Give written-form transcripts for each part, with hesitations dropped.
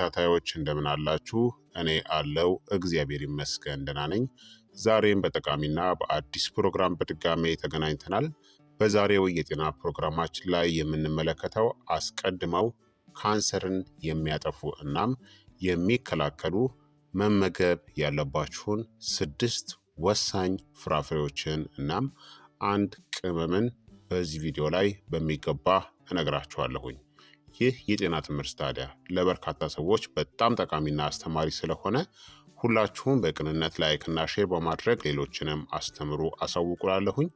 ተከታታዮች እንደምን አላችሁ? እኔ አለው እግዚአብሔር ይመስገን ደህና ነኝ። ዛሬም በጠቃሚና በአዲስ ፕሮግራም በድጋሜ ተገናኝተናል። በዛሬው የጤና ፕሮግራማችን ላይ የምንመለከተው አስቀድመው ካንሰርን የሚያጠፉ እናም የሚከላከሉ መመገብ ያለባችሁን 6 ወሳኝ ፍራፍሬዎችን እናም አንድ ቅመምን በዚህ ቪዲዮ ላይ በሚገባ እነግራችኋለሁኝ። ይህ የጤና ትምህርት ታዲያ ለበርካታ ሰዎች በጣም ጠቃሚና አስተማሪ ስለሆነ ሁላችሁም በቅንነት ላይክና ሼር በማድረግ ሌሎችንም አስተምሩ አሳውቁላለሁኝ።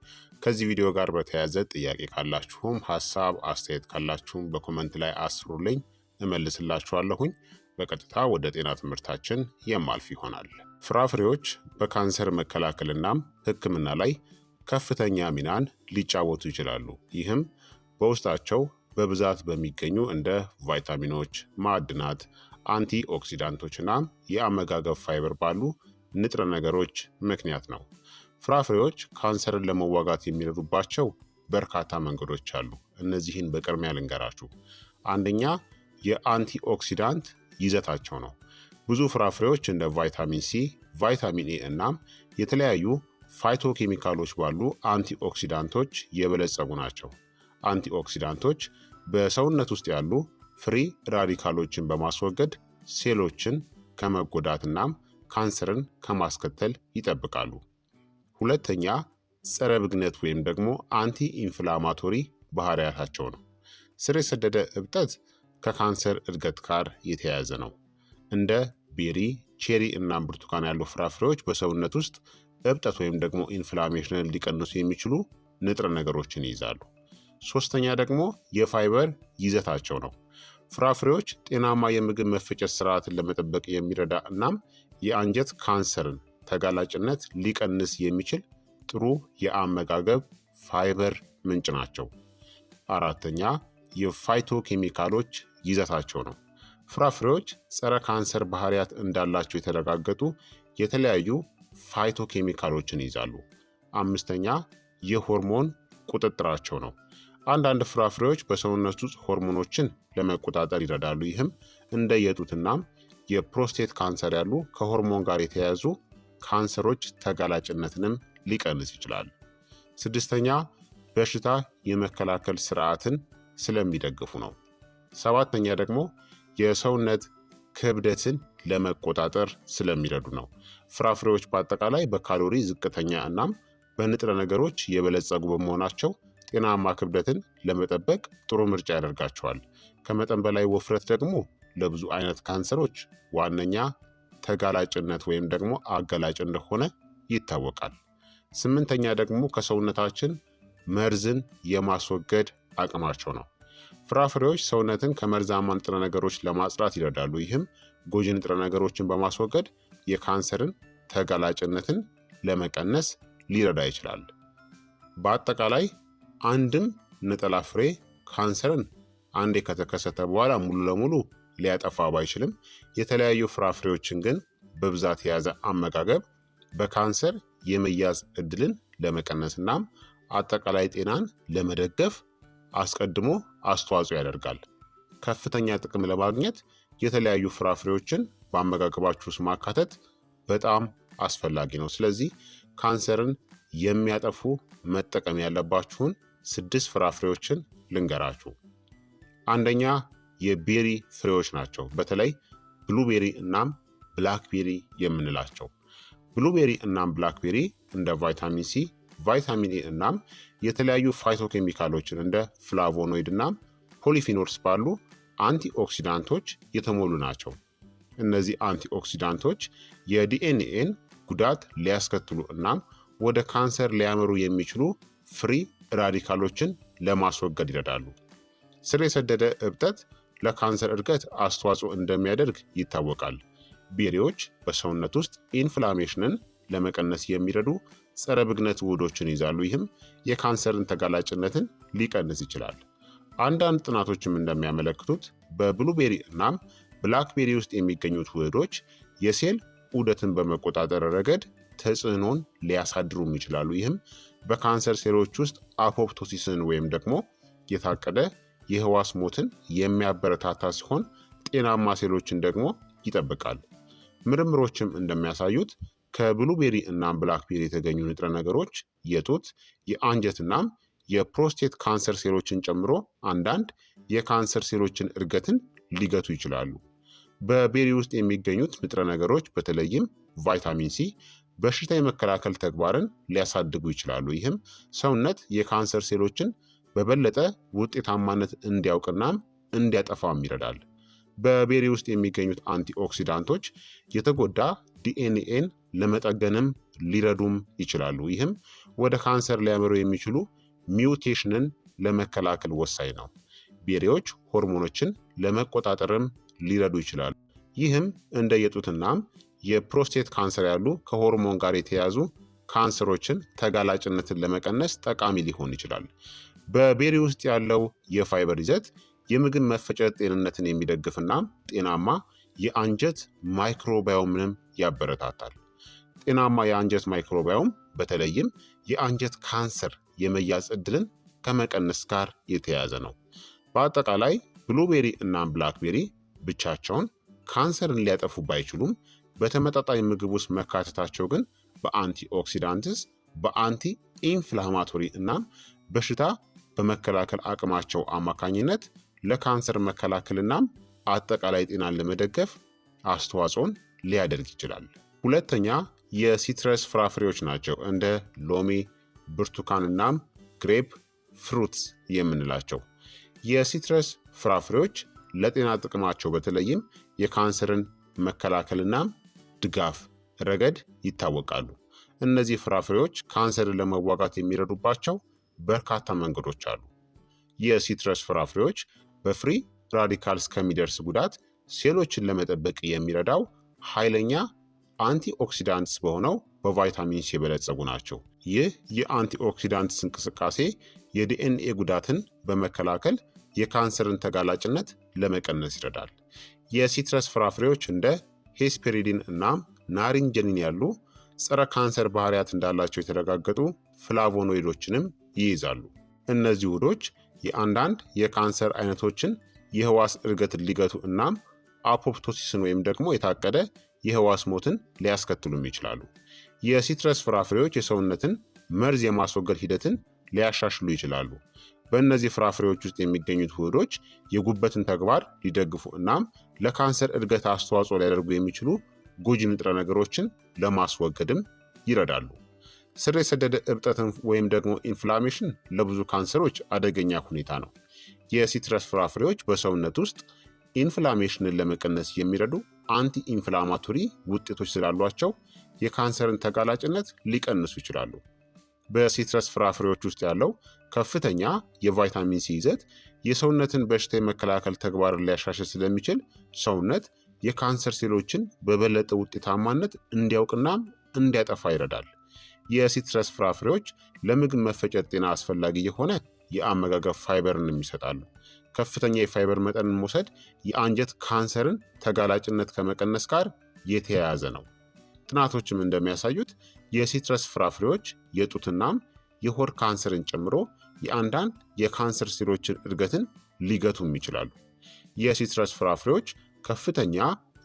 ከዚህ ቪዲዮ ጋር በተያያዘ ጥያቄ ካላችሁም ሀሳብ አስተያየት ካላችሁም በኮመንት ላይ አስሩልኝ፣ እመልስላችኋለሁኝ። በቀጥታ ወደ ጤና ትምህርታችን የማልፍ ይሆናል። ፍራፍሬዎች በካንሰር መከላከልናም ሕክምና ላይ ከፍተኛ ሚናን ሊጫወቱ ይችላሉ። ይህም በውስጣቸው በብዛት በሚገኙ እንደ ቫይታሚኖች፣ ማዕድናት፣ አንቲ ኦክሲዳንቶችና የአመጋገብ ፋይበር ባሉ ንጥረ ነገሮች ምክንያት ነው። ፍራፍሬዎች ካንሰርን ለመዋጋት የሚረዱባቸው በርካታ መንገዶች አሉ። እነዚህን በቅድሚያ ልንገራችሁ። አንደኛ የአንቲ ኦክሲዳንት ይዘታቸው ነው። ብዙ ፍራፍሬዎች እንደ ቫይታሚን ሲ፣ ቫይታሚን ኤ እናም የተለያዩ ፋይቶኬሚካሎች ባሉ አንቲ ኦክሲዳንቶች የበለጸጉ ናቸው። አንቲ ኦክሲዳንቶች በሰውነት ውስጥ ያሉ ፍሪ ራዲካሎችን በማስወገድ ሴሎችን ከመጎዳትናም ካንሰርን ከማስከተል ይጠብቃሉ። ሁለተኛ ጸረ ብግነት ወይም ደግሞ አንቲ ኢንፍላማቶሪ ባህሪያታቸው ነው። ስር የሰደደ እብጠት ከካንሰር እድገት ጋር የተያያዘ ነው። እንደ ቤሪ፣ ቼሪ እናም ብርቱካን ያሉ ፍራፍሬዎች በሰውነት ውስጥ እብጠት ወይም ደግሞ ኢንፍላሜሽንን ሊቀንሱ የሚችሉ ንጥረ ነገሮችን ይይዛሉ። ሶስተኛ ደግሞ የፋይበር ይዘታቸው ነው። ፍራፍሬዎች ጤናማ የምግብ መፈጨት ስርዓትን ለመጠበቅ የሚረዳ እናም የአንጀት ካንሰርን ተጋላጭነት ሊቀንስ የሚችል ጥሩ የአመጋገብ ፋይበር ምንጭ ናቸው። አራተኛ የፋይቶ ኬሚካሎች ይዘታቸው ነው። ፍራፍሬዎች ጸረ ካንሰር ባህሪያት እንዳላቸው የተረጋገጡ የተለያዩ ፋይቶ ኬሚካሎችን ይይዛሉ። አምስተኛ የሆርሞን ቁጥጥራቸው ነው። አንዳንድ ፍራፍሬዎች በሰውነት ውስጥ ሆርሞኖችን ለመቆጣጠር ይረዳሉ። ይህም እንደ የጡትናም የፕሮስቴት ካንሰር ያሉ ከሆርሞን ጋር የተያያዙ ካንሰሮች ተጋላጭነትንም ሊቀንስ ይችላል። ስድስተኛ በሽታ የመከላከል ስርዓትን ስለሚደግፉ ነው። ሰባተኛ ደግሞ የሰውነት ክብደትን ለመቆጣጠር ስለሚረዱ ነው። ፍራፍሬዎች በአጠቃላይ በካሎሪ ዝቅተኛ እናም በንጥረ ነገሮች የበለጸጉ በመሆናቸው ጤናማ ክብደትን ለመጠበቅ ጥሩ ምርጫ ያደርጋቸዋል። ከመጠን በላይ ውፍረት ደግሞ ለብዙ አይነት ካንሰሮች ዋነኛ ተጋላጭነት ወይም ደግሞ አጋላጭ እንደሆነ ይታወቃል። ስምንተኛ ደግሞ ከሰውነታችን መርዝን የማስወገድ አቅማቸው ነው። ፍራፍሬዎች ሰውነትን ከመርዛማ ንጥረ ነገሮች ለማጽዳት ይረዳሉ። ይህም ጎጂ ንጥረ ነገሮችን በማስወገድ የካንሰርን ተጋላጭነትን ለመቀነስ ሊረዳ ይችላል። በአጠቃላይ አንድም ነጠላ ፍሬ ካንሰርን አንዴ ከተከሰተ በኋላ ሙሉ ለሙሉ ሊያጠፋ ባይችልም የተለያዩ ፍራፍሬዎችን ግን በብዛት የያዘ አመጋገብ በካንሰር የመያዝ እድልን ለመቀነስ እናም አጠቃላይ ጤናን ለመደገፍ አስቀድሞ አስተዋጽኦ ያደርጋል። ከፍተኛ ጥቅም ለማግኘት የተለያዩ ፍራፍሬዎችን በአመጋገባችሁ ውስጥ ማካተት በጣም አስፈላጊ ነው። ስለዚህ ካንሰርን የሚያጠፉ መጠቀም ያለባችሁን 6 ፍራፍሬዎችን ልንገራችሁ። አንደኛ የቤሪ ፍሬዎች ናቸው። በተለይ ብሉቤሪ እናም ብላክቤሪ የምንላቸው። ብሉቤሪ እናም ብላክቤሪ እንደ ቫይታሚን ሲ፣ ቫይታሚን ኤ እናም የተለያዩ ፋይቶኬሚካሎችን እንደ ፍላቮኖይድ እናም ፖሊፊኖልስ ባሉ አንቲኦክሲዳንቶች የተሞሉ ናቸው። እነዚህ አንቲኦክሲዳንቶች የዲኤንኤን ጉዳት ሊያስከትሉ እናም ወደ ካንሰር ሊያመሩ የሚችሉ ፍሪ ራዲካሎችን ለማስወገድ ይረዳሉ። ስር የሰደደ እብጠት ለካንሰር እድገት አስተዋጽኦ እንደሚያደርግ ይታወቃል። ቤሪዎች በሰውነት ውስጥ ኢንፍላሜሽንን ለመቀነስ የሚረዱ ጸረ ብግነት ውህዶችን ይዛሉ። ይህም የካንሰርን ተጋላጭነትን ሊቀንስ ይችላል። አንዳንድ ጥናቶችም እንደሚያመለክቱት በብሉቤሪ እናም ብላክቤሪ ውስጥ የሚገኙት ውህዶች የሴል ዑደትን በመቆጣጠር ረገድ ተጽዕኖን ሊያሳድሩም ይችላሉ። ይህም በካንሰር ሴሎች ውስጥ አፖፕቶሲስን ወይም ደግሞ የታቀደ የህዋስ ሞትን የሚያበረታታ ሲሆን ጤናማ ሴሎችን ደግሞ ይጠብቃል። ምርምሮችም እንደሚያሳዩት ከብሉቤሪ እናም ብላክቤሪ የተገኙ ንጥረ ነገሮች የጡት የአንጀት እናም የፕሮስቴት ካንሰር ሴሎችን ጨምሮ አንዳንድ የካንሰር ሴሎችን እድገትን ሊገቱ ይችላሉ። በቤሪ ውስጥ የሚገኙት ንጥረ ነገሮች በተለይም ቫይታሚን ሲ በሽታ የመከላከል ተግባርን ሊያሳድጉ ይችላሉ። ይህም ሰውነት የካንሰር ሴሎችን በበለጠ ውጤታማነት እንዲያውቅናም እንዲያጠፋም ይረዳል። በቤሪ ውስጥ የሚገኙት አንቲኦክሲዳንቶች የተጎዳ ዲኤንኤን ለመጠገንም ሊረዱም ይችላሉ። ይህም ወደ ካንሰር ሊያመሩ የሚችሉ ሚውቴሽንን ለመከላከል ወሳኝ ነው። ቤሪዎች ሆርሞኖችን ለመቆጣጠርም ሊረዱ ይችላሉ። ይህም እንደ የጡትናም የፕሮስቴት ካንሰር ያሉ ከሆርሞን ጋር የተያያዙ ካንሰሮችን ተጋላጭነትን ለመቀነስ ጠቃሚ ሊሆን ይችላል። በቤሪ ውስጥ ያለው የፋይበር ይዘት የምግብ መፈጨት ጤንነትን የሚደግፍና ጤናማ የአንጀት ማይክሮባዮምንም ያበረታታል። ጤናማ የአንጀት ማይክሮባዮም በተለይም የአንጀት ካንሰር የመያዝ ዕድልን ከመቀነስ ጋር የተያያዘ ነው። በአጠቃላይ ብሉቤሪ እናም ብላክቤሪ ብቻቸውን ካንሰርን ሊያጠፉ ባይችሉም በተመጣጣኝ ምግብ ውስጥ መካተታቸው ግን በአንቲኦክሲዳንትስ፣ በአንቲ ኢንፍላማቶሪ እናም በሽታ በመከላከል አቅማቸው አማካኝነት ለካንሰር መከላከልናም አጠቃላይ ጤናን ለመደገፍ አስተዋጽኦን ሊያደርግ ይችላል። ሁለተኛ የሲትረስ ፍራፍሬዎች ናቸው። እንደ ሎሚ፣ ብርቱካን እናም ግሬፕ ፍሩትስ የምንላቸው የሲትረስ ፍራፍሬዎች ለጤና ጥቅማቸው በተለይም የካንሰርን መከላከልናም ድጋፍ ረገድ ይታወቃሉ። እነዚህ ፍራፍሬዎች ካንሰርን ለመዋጋት የሚረዱባቸው በርካታ መንገዶች አሉ። የሲትረስ ፍራፍሬዎች በፍሪ ራዲካልስ ከሚደርስ ጉዳት ሴሎችን ለመጠበቅ የሚረዳው ኃይለኛ አንቲኦክሲዳንትስ በሆነው በቫይታሚን ሲ የበለጸጉ ናቸው። ይህ የአንቲኦክሲዳንትስ እንቅስቃሴ የዲኤንኤ ጉዳትን በመከላከል የካንሰርን ተጋላጭነት ለመቀነስ ይረዳል። የሲትረስ ፍራፍሬዎች እንደ ሄስፔሪዲን እናም ናሪንጀኒን ያሉ ጸረ ካንሰር ባህሪያት እንዳላቸው የተረጋገጡ ፍላቮኖይዶችንም ይይዛሉ። እነዚህ ውህዶች የአንዳንድ የካንሰር አይነቶችን የህዋስ እድገትን ሊገቱ እናም አፖፕቶሲስን ወይም ደግሞ የታቀደ የህዋስ ሞትን ሊያስከትሉም ይችላሉ። የሲትረስ ፍራፍሬዎች የሰውነትን መርዝ የማስወገድ ሂደትን ሊያሻሽሉ ይችላሉ። በእነዚህ ፍራፍሬዎች ውስጥ የሚገኙት ውህዶች የጉበትን ተግባር ሊደግፉ እናም ለካንሰር እድገት አስተዋጽኦ ሊያደርጉ የሚችሉ ጎጂ ንጥረ ነገሮችን ለማስወገድም ይረዳሉ። ስር የሰደደ እብጠትን ወይም ደግሞ ኢንፍላሜሽን ለብዙ ካንሰሮች አደገኛ ሁኔታ ነው። የሲትረስ ፍራፍሬዎች በሰውነት ውስጥ ኢንፍላሜሽንን ለመቀነስ የሚረዱ አንቲ ኢንፍላማቶሪ ውጤቶች ስላሏቸው የካንሰርን ተጋላጭነት ሊቀንሱ ይችላሉ። በሲትረስ ፍራፍሬዎች ውስጥ ያለው ከፍተኛ የቫይታሚን ሲ ይዘት የሰውነትን በሽታ የመከላከል ተግባርን ሊያሻሽል ስለሚችል ሰውነት የካንሰር ሴሎችን በበለጠ ውጤታማነት እንዲያውቅና እንዲያጠፋ ይረዳል። የሲትረስ ፍራፍሬዎች ለምግብ መፈጨት ጤና አስፈላጊ የሆነ የአመጋገብ ፋይበርን ይሰጣሉ። ከፍተኛ የፋይበር መጠንን መውሰድ የአንጀት ካንሰርን ተጋላጭነት ከመቀነስ ጋር የተያያዘ ነው። ጥናቶችም እንደሚያሳዩት የሲትረስ ፍራፍሬዎች የጡትናም የሆድ ካንሰርን ጨምሮ የአንዳንድ የካንሰር ሴሎችን እድገትን ሊገቱም ይችላሉ። የሲትረስ ፍራፍሬዎች ከፍተኛ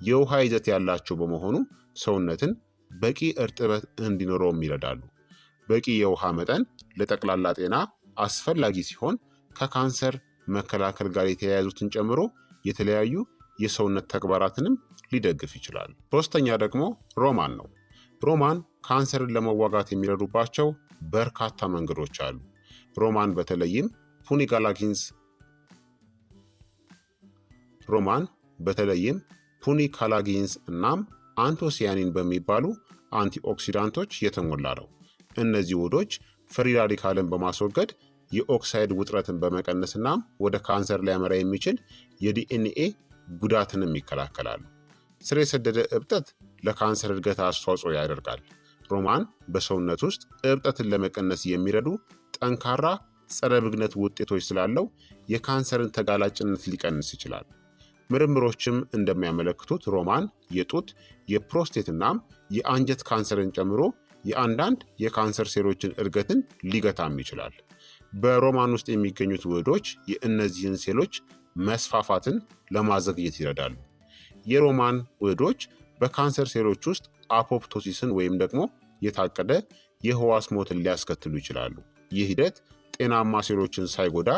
የውሃ ይዘት ያላቸው በመሆኑ ሰውነትን በቂ እርጥበት እንዲኖረውም ይረዳሉ። በቂ የውሃ መጠን ለጠቅላላ ጤና አስፈላጊ ሲሆን ከካንሰር መከላከል ጋር የተያያዙትን ጨምሮ የተለያዩ የሰውነት ተግባራትንም ሊደግፍ ይችላል። ሶስተኛ ደግሞ ሮማን ነው። ሮማን ካንሰርን ለመዋጋት የሚረዱባቸው በርካታ መንገዶች አሉ። ሮማን በተለይም ፑኒካላጊንስ እናም አንቶሲያኒን በሚባሉ አንቲኦክሲዳንቶች የተሞላ ነው። እነዚህ ውህዶች ፍሪ ራዲካልን በማስወገድ የኦክሳይድ ውጥረትን በመቀነስ እናም ወደ ካንሰር ሊያመራ የሚችል የዲኤንኤ ጉዳትንም ይከላከላሉ። ስር የሰደደ እብጠት ለካንሰር እድገት አስተዋጽኦ ያደርጋል። ሮማን በሰውነት ውስጥ እብጠትን ለመቀነስ የሚረዱ ጠንካራ ጸረ ብግነት ውጤቶች ስላለው የካንሰርን ተጋላጭነት ሊቀንስ ይችላል። ምርምሮችም እንደሚያመለክቱት ሮማን የጡት የፕሮስቴት እናም የአንጀት ካንሰርን ጨምሮ የአንዳንድ የካንሰር ሴሎችን እድገትን ሊገታም ይችላል። በሮማን ውስጥ የሚገኙት ውህዶች የእነዚህን ሴሎች መስፋፋትን ለማዘግየት ይረዳሉ። የሮማን ውህዶች በካንሰር ሴሎች ውስጥ አፖፕቶሲስን ወይም ደግሞ የታቀደ የህዋስ ሞትን ሊያስከትሉ ይችላሉ። ይህ ሂደት ጤናማ ሴሎችን ሳይጎዳ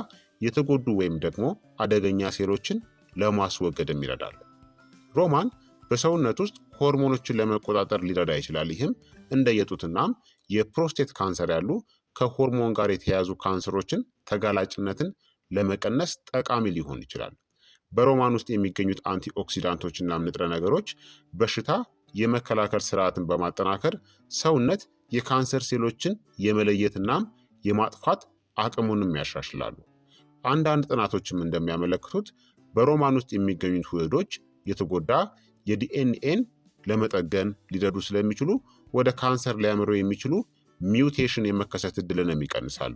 የተጎዱ ወይም ደግሞ አደገኛ ሴሎችን ለማስወገድም ይረዳል። ሮማን በሰውነት ውስጥ ሆርሞኖችን ለመቆጣጠር ሊረዳ ይችላል። ይህም እንደ የጡትናም የፕሮስቴት ካንሰር ያሉ ከሆርሞን ጋር የተያያዙ ካንሰሮችን ተጋላጭነትን ለመቀነስ ጠቃሚ ሊሆን ይችላል። በሮማን ውስጥ የሚገኙት አንቲኦክሲዳንቶችና ንጥረ ነገሮች በሽታ የመከላከል ስርዓትን በማጠናከር ሰውነት የካንሰር ሴሎችን የመለየትናም የማጥፋት አቅሙንም ያሻሽላሉ። አንዳንድ ጥናቶችም እንደሚያመለክቱት በሮማን ውስጥ የሚገኙት ውህዶች የተጎዳ የዲኤንኤን ለመጠገን ሊረዱ ስለሚችሉ ወደ ካንሰር ሊያመሩ የሚችሉ ሚውቴሽን የመከሰት እድልንም ይቀንሳሉ።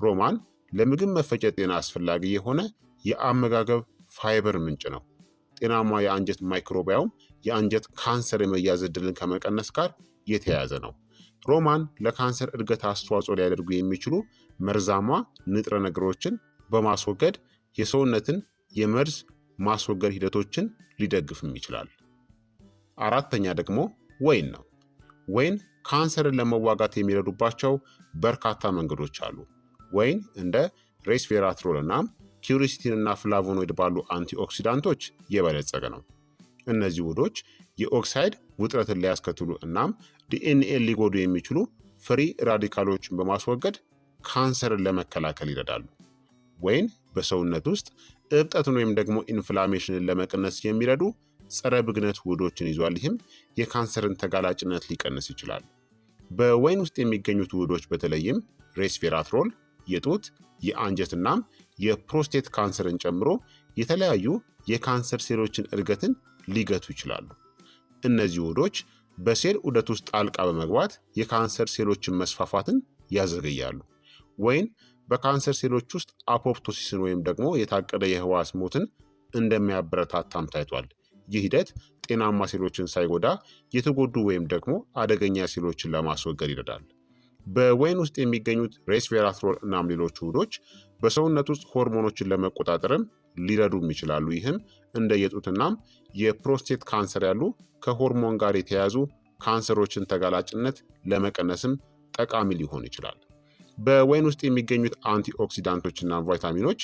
ሮማን ለምግብ መፈጨት ጤና አስፈላጊ የሆነ የአመጋገብ ፋይበር ምንጭ ነው። ጤናማ የአንጀት ማይክሮባዮም የአንጀት ካንሰር የመያዝ እድልን ከመቀነስ ጋር የተያያዘ ነው። ሮማን ለካንሰር እድገት አስተዋጽኦ ሊያደርጉ የሚችሉ መርዛማ ንጥረ ነገሮችን በማስወገድ የሰውነትን የመርዝ ማስወገድ ሂደቶችን ሊደግፍም ይችላል። አራተኛ ደግሞ ወይን ነው። ወይን ካንሰርን ለመዋጋት የሚረዱባቸው በርካታ መንገዶች አሉ። ወይን እንደ ሬስቬራትሮል እናም ኪውሪሲቲን እና ፍላቮኖይድ ባሉ አንቲኦክሲዳንቶች የበለጸገ ነው። እነዚህ ውህዶች የኦክሳይድ ውጥረትን ሊያስከትሉ እናም ዲኤንኤን ሊጎዱ የሚችሉ ፍሪ ራዲካሎችን በማስወገድ ካንሰርን ለመከላከል ይረዳሉ። ወይን በሰውነት ውስጥ እብጠትን ወይም ደግሞ ኢንፍላሜሽንን ለመቀነስ የሚረዱ ጸረ ብግነት ውህዶችን ይዟል። ይህም የካንሰርን ተጋላጭነት ሊቀንስ ይችላል። በወይን ውስጥ የሚገኙት ውህዶች በተለይም ሬስቬራትሮል የጡት የአንጀትናም የፕሮስቴት ካንሰርን ጨምሮ የተለያዩ የካንሰር ሴሎችን እድገትን ሊገቱ ይችላሉ። እነዚህ ውህዶች በሴል ዑደት ውስጥ ጣልቃ በመግባት የካንሰር ሴሎችን መስፋፋትን ያዘገያሉ። ወይን በካንሰር ሴሎች ውስጥ አፖፕቶሲስን ወይም ደግሞ የታቀደ የህዋስ ሞትን እንደሚያበረታታም ታይቷል። ይህ ሂደት ጤናማ ሴሎችን ሳይጎዳ የተጎዱ ወይም ደግሞ አደገኛ ሴሎችን ለማስወገድ ይረዳል። በወይን ውስጥ የሚገኙት ሬስቬራትሮል እናም ሌሎች ውህዶች በሰውነት ውስጥ ሆርሞኖችን ለመቆጣጠርም ሊረዱም ይችላሉ። ይህም እንደ የጡትናም የፕሮስቴት ካንሰር ያሉ ከሆርሞን ጋር የተያያዙ ካንሰሮችን ተጋላጭነት ለመቀነስም ጠቃሚ ሊሆን ይችላል። በወይን ውስጥ የሚገኙት አንቲኦክሲዳንቶችና ቫይታሚኖች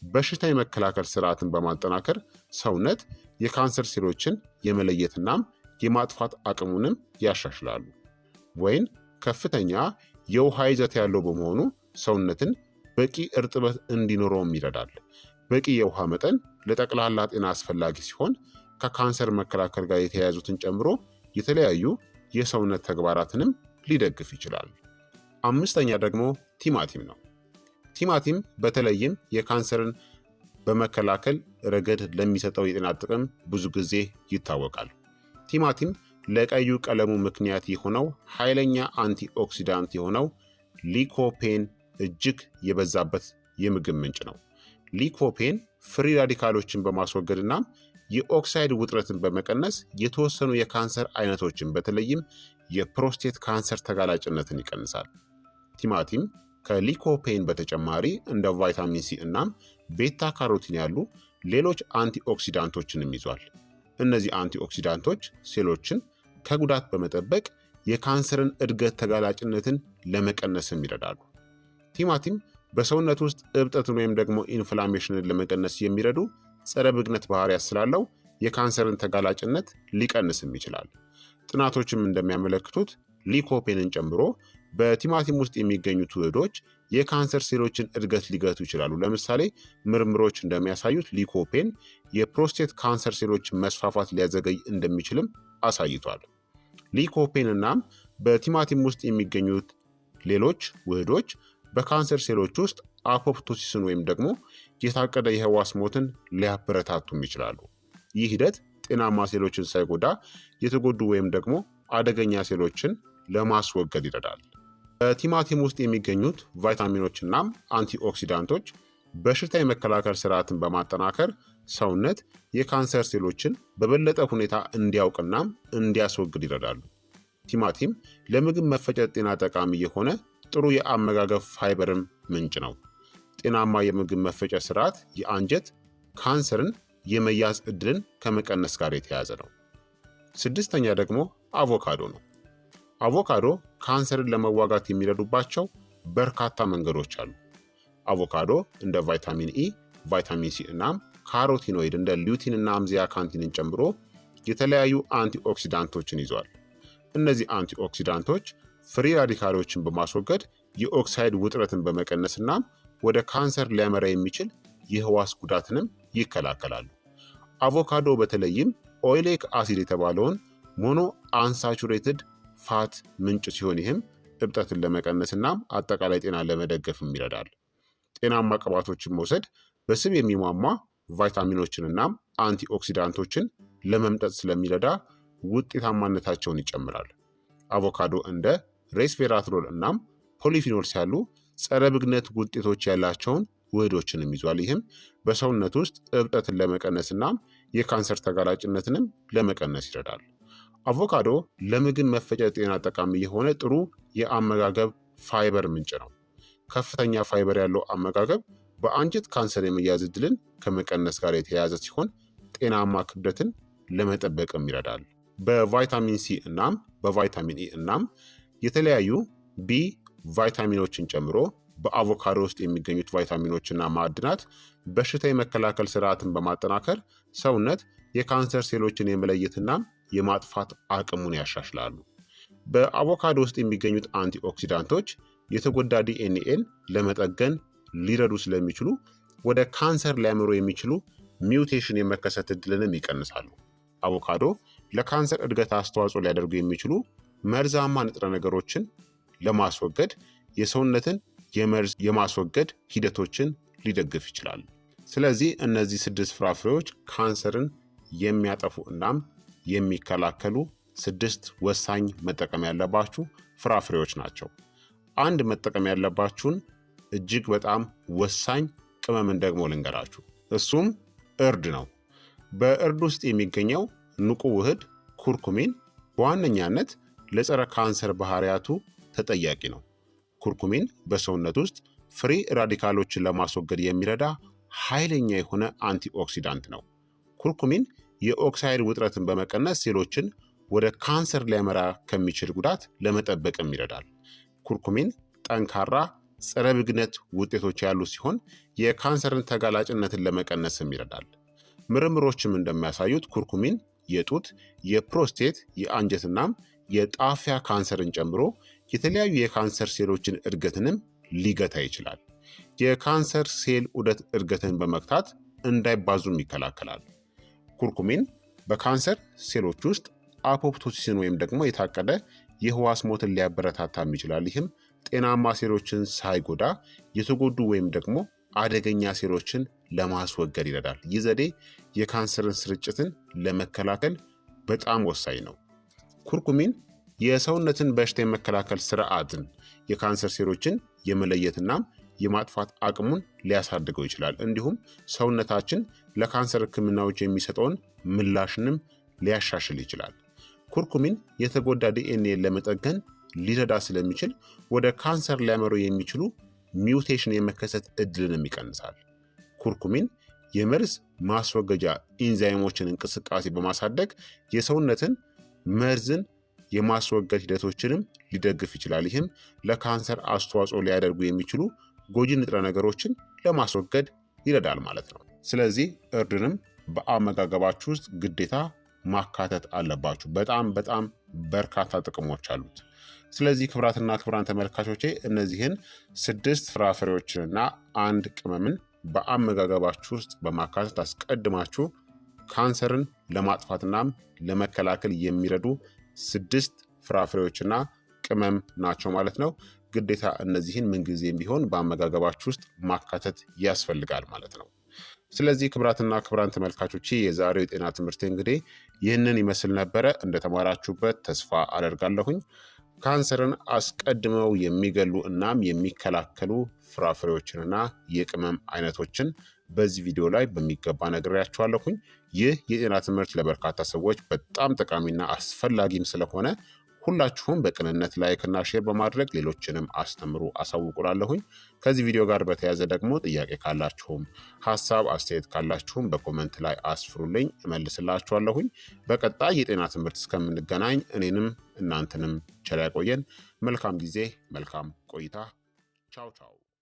በሽታ የመከላከል ስርዓትን በማጠናከር ሰውነት የካንሰር ሴሎችን የመለየትናም የማጥፋት አቅሙንም ያሻሽላሉ። ወይን ከፍተኛ የውሃ ይዘት ያለው በመሆኑ ሰውነትን በቂ እርጥበት እንዲኖረውም ይረዳል። በቂ የውሃ መጠን ለጠቅላላ ጤና አስፈላጊ ሲሆን ከካንሰር መከላከል ጋር የተያያዙትን ጨምሮ የተለያዩ የሰውነት ተግባራትንም ሊደግፍ ይችላል። አምስተኛ ደግሞ ቲማቲም ነው። ቲማቲም በተለይም የካንሰርን በመከላከል ረገድ ለሚሰጠው የጤና ጥቅም ብዙ ጊዜ ይታወቃል። ቲማቲም ለቀዩ ቀለሙ ምክንያት የሆነው ኃይለኛ አንቲኦክሲዳንት የሆነው ሊኮፔን እጅግ የበዛበት የምግብ ምንጭ ነው። ሊኮፔን ፍሪ ራዲካሎችን በማስወገድና የኦክሳይድ ውጥረትን በመቀነስ የተወሰኑ የካንሰር አይነቶችን በተለይም የፕሮስቴት ካንሰር ተጋላጭነትን ይቀንሳል። ቲማቲም ከሊኮፔን በተጨማሪ እንደ ቫይታሚን ሲ እናም ቤታ ካሮቲን ያሉ ሌሎች አንቲኦክሲዳንቶችንም ይዟል። እነዚህ አንቲኦክሲዳንቶች ሴሎችን ከጉዳት በመጠበቅ የካንሰርን እድገት ተጋላጭነትን ለመቀነስም ይረዳሉ። ቲማቲም በሰውነት ውስጥ እብጠትን ወይም ደግሞ ኢንፍላሜሽንን ለመቀነስ የሚረዱ ጸረ ብግነት ባህሪያት ስላለው የካንሰርን ተጋላጭነት ሊቀንስም ይችላል። ጥናቶችም እንደሚያመለክቱት ሊኮፔንን ጨምሮ በቲማቲም ውስጥ የሚገኙት ውህዶች የካንሰር ሴሎችን እድገት ሊገቱ ይችላሉ። ለምሳሌ ምርምሮች እንደሚያሳዩት ሊኮፔን የፕሮስቴት ካንሰር ሴሎችን መስፋፋት ሊያዘገይ እንደሚችልም አሳይቷል። ሊኮፔን እናም በቲማቲም ውስጥ የሚገኙት ሌሎች ውህዶች በካንሰር ሴሎች ውስጥ አፖፕቶሲስን ወይም ደግሞ የታቀደ የህዋስ ሞትን ሊያበረታቱም ይችላሉ። ይህ ሂደት ጤናማ ሴሎችን ሳይጎዳ የተጎዱ ወይም ደግሞ አደገኛ ሴሎችን ለማስወገድ ይረዳል። በቲማቲም ውስጥ የሚገኙት ቫይታሚኖች እናም አንቲኦክሲዳንቶች በሽታ የመከላከል ስርዓትን በማጠናከር ሰውነት የካንሰር ሴሎችን በበለጠ ሁኔታ እንዲያውቅናም እንዲያስወግድ ይረዳሉ። ቲማቲም ለምግብ መፈጨት ጤና ጠቃሚ የሆነ ጥሩ የአመጋገብ ፋይበርም ምንጭ ነው። ጤናማ የምግብ መፈጨት ስርዓት የአንጀት ካንሰርን የመያዝ ዕድልን ከመቀነስ ጋር የተያያዘ ነው። ስድስተኛ ደግሞ አቮካዶ ነው። አቮካዶ ካንሰርን ለመዋጋት የሚረዱባቸው በርካታ መንገዶች አሉ። አቮካዶ እንደ ቫይታሚን ኢ፣ ቫይታሚን ሲ እናም ካሮቲኖይድ እንደ ሉቲን እና አምዚያካንቲንን ጨምሮ የተለያዩ አንቲኦክሲዳንቶችን ይዘዋል። እነዚህ አንቲኦክሲዳንቶች ፍሪ ራዲካሎችን በማስወገድ የኦክሳይድ ውጥረትን በመቀነስና ወደ ካንሰር ሊያመራ የሚችል የህዋስ ጉዳትንም ይከላከላሉ። አቮካዶ በተለይም ኦይሌክ አሲድ የተባለውን ሞኖ አንሳቹሬትድ ፋት ምንጭ ሲሆን ይህም እብጠትን ለመቀነስና አጠቃላይ ጤናን ለመደገፍም ይረዳል። ጤናማ ቅባቶችን መውሰድ በስብ የሚሟሟ ቫይታሚኖችንና አንቲኦክሲዳንቶችን ለመምጠጥ ስለሚረዳ ውጤታማነታቸውን ይጨምራል። አቮካዶ እንደ ሬስቬራትሮል እናም ፖሊፊኖልስ ያሉ ጸረ ብግነት ውጤቶች ያላቸውን ውህዶችንም ይዟል። ይህም በሰውነት ውስጥ እብጠትን ለመቀነስና የካንሰር ተጋላጭነትንም ለመቀነስ ይረዳል። አቮካዶ ለምግብ መፈጨት ጤና ጠቃሚ የሆነ ጥሩ የአመጋገብ ፋይበር ምንጭ ነው። ከፍተኛ ፋይበር ያለው አመጋገብ በአንጀት ካንሰር የመያዝ ዕድልን ከመቀነስ ጋር የተያያዘ ሲሆን ጤናማ ክብደትን ለመጠበቅም ይረዳል። በቫይታሚን ሲ እናም በቫይታሚን ኢ እናም የተለያዩ ቢ ቫይታሚኖችን ጨምሮ በአቮካዶ ውስጥ የሚገኙት ቫይታሚኖችና ማዕድናት በሽታ የመከላከል ስርዓትን በማጠናከር ሰውነት የካንሰር ሴሎችን የመለየትና የማጥፋት አቅሙን ያሻሽላሉ። በአቮካዶ ውስጥ የሚገኙት አንቲኦክሲዳንቶች የተጎዳ ዲኤንኤን ለመጠገን ሊረዱ ስለሚችሉ ወደ ካንሰር ሊያመሩ የሚችሉ ሚውቴሽን የመከሰት ዕድልንም ይቀንሳሉ። አቮካዶ ለካንሰር እድገት አስተዋጽኦ ሊያደርጉ የሚችሉ መርዛማ ንጥረ ነገሮችን ለማስወገድ የሰውነትን የመርዝ የማስወገድ ሂደቶችን ሊደግፍ ይችላል። ስለዚህ እነዚህ 6 ፍራፍሬዎች ካንሰርን የሚያጠፉ እናም የሚከላከሉ 6 ወሳኝ መጠቀም ያለባችሁ ፍራፍሬዎች ናቸው። አንድ መጠቀም ያለባችሁን እጅግ በጣም ወሳኝ ቅመምን ደግሞ ልንገራችሁ። እሱም እርድ ነው። በእርድ ውስጥ የሚገኘው ንቁ ውህድ ኩርኩሚን በዋነኛነት ለጸረ ካንሰር ባህሪያቱ ተጠያቂ ነው። ኩርኩሚን በሰውነት ውስጥ ፍሪ ራዲካሎችን ለማስወገድ የሚረዳ ኃይለኛ የሆነ አንቲኦክሲዳንት ነው። ኩርኩሚን የኦክሳይድ ውጥረትን በመቀነስ ሴሎችን ወደ ካንሰር ሊያመራ ከሚችል ጉዳት ለመጠበቅም ይረዳል። ኩርኩሚን ጠንካራ ጸረ ብግነት ውጤቶች ያሉ ሲሆን የካንሰርን ተጋላጭነትን ለመቀነስም ይረዳል። ምርምሮችም እንደሚያሳዩት ኩርኩሚን የጡት፣ የፕሮስቴት፣ የአንጀትናም የጣፊያ ካንሰርን ጨምሮ የተለያዩ የካንሰር ሴሎችን እድገትንም ሊገታ ይችላል። የካንሰር ሴል ዑደት እድገትን በመግታት እንዳይባዙም ይከላከላል። ኩርኩሚን በካንሰር ሴሎች ውስጥ አፖፕቶሲስን ወይም ደግሞ የታቀደ የህዋስ ሞትን ሊያበረታታም ይችላል። ይህም ጤናማ ሴሎችን ሳይጎዳ የተጎዱ ወይም ደግሞ አደገኛ ሴሎችን ለማስወገድ ይረዳል። ይህ ዘዴ የካንሰርን ስርጭትን ለመከላከል በጣም ወሳኝ ነው። ኩርኩሚን የሰውነትን በሽታ የመከላከል ስርዓትን የካንሰር ሴሎችን የመለየትናም የማጥፋት አቅሙን ሊያሳድገው ይችላል። እንዲሁም ሰውነታችን ለካንሰር ህክምናዎች የሚሰጠውን ምላሽንም ሊያሻሽል ይችላል። ኩርኩሚን የተጎዳ ዲኤንኤን ለመጠገን ሊረዳ ስለሚችል ወደ ካንሰር ሊያመሩ የሚችሉ ሚውቴሽን የመከሰት ዕድልንም ይቀንሳል። ኩርኩሚን የመርዝ ማስወገጃ ኢንዛይሞችን እንቅስቃሴ በማሳደግ የሰውነትን መርዝን የማስወገድ ሂደቶችንም ሊደግፍ ይችላል። ይህም ለካንሰር አስተዋጽኦ ሊያደርጉ የሚችሉ ጎጂ ንጥረ ነገሮችን ለማስወገድ ይረዳል ማለት ነው። ስለዚህ እርድንም በአመጋገባችሁ ውስጥ ግዴታ ማካተት አለባችሁ። በጣም በርካታ ጥቅሞች አሉት። ስለዚህ ክቡራትና ክቡራን ተመልካቾቼ እነዚህን 6 ፍራፍሬዎችንና አንድ ቅመምን በአመጋገባችሁ ውስጥ በማካተት አስቀድማችሁ ካንሰርን ለማጥፋትናም ለመከላከል የሚረዱ 6 ፍራፍሬዎችና ቅመም ናቸው ማለት ነው። ግዴታ እነዚህን ምንጊዜም ቢሆን በአመጋገባችሁ ውስጥ ማካተት ያስፈልጋል ማለት ነው። ስለዚህ ክቡራትና ክቡራን ተመልካቾቼ የዛሬው የጤና ትምህርት እንግዲህ ይህንን ይመስል ነበረ። እንደተማራችሁበት ተስፋ አደርጋለሁኝ። ካንሰርን አስቀድመው የሚገሉ እናም የሚከላከሉ ፍራፍሬዎችንና የቅመም አይነቶችን በዚህ ቪዲዮ ላይ በሚገባ ነግሬያችኋለሁኝ። ይህ የጤና ትምህርት ለበርካታ ሰዎች በጣም ጠቃሚና አስፈላጊም ስለሆነ ሁላችሁም በቅንነት ላይክና ሼር በማድረግ ሌሎችንም አስተምሩ አሳውቁላለሁኝ። ከዚህ ቪዲዮ ጋር በተያያዘ ደግሞ ጥያቄ ካላችሁም ሀሳብ አስተያየት ካላችሁም በኮመንት ላይ አስፍሩልኝ፣ እመልስላችኋለሁኝ። በቀጣይ የጤና ትምህርት እስከምንገናኝ እኔንም እናንተንም ቸር ያቆየን። መልካም ጊዜ፣ መልካም ቆይታ። ቻው ቻው።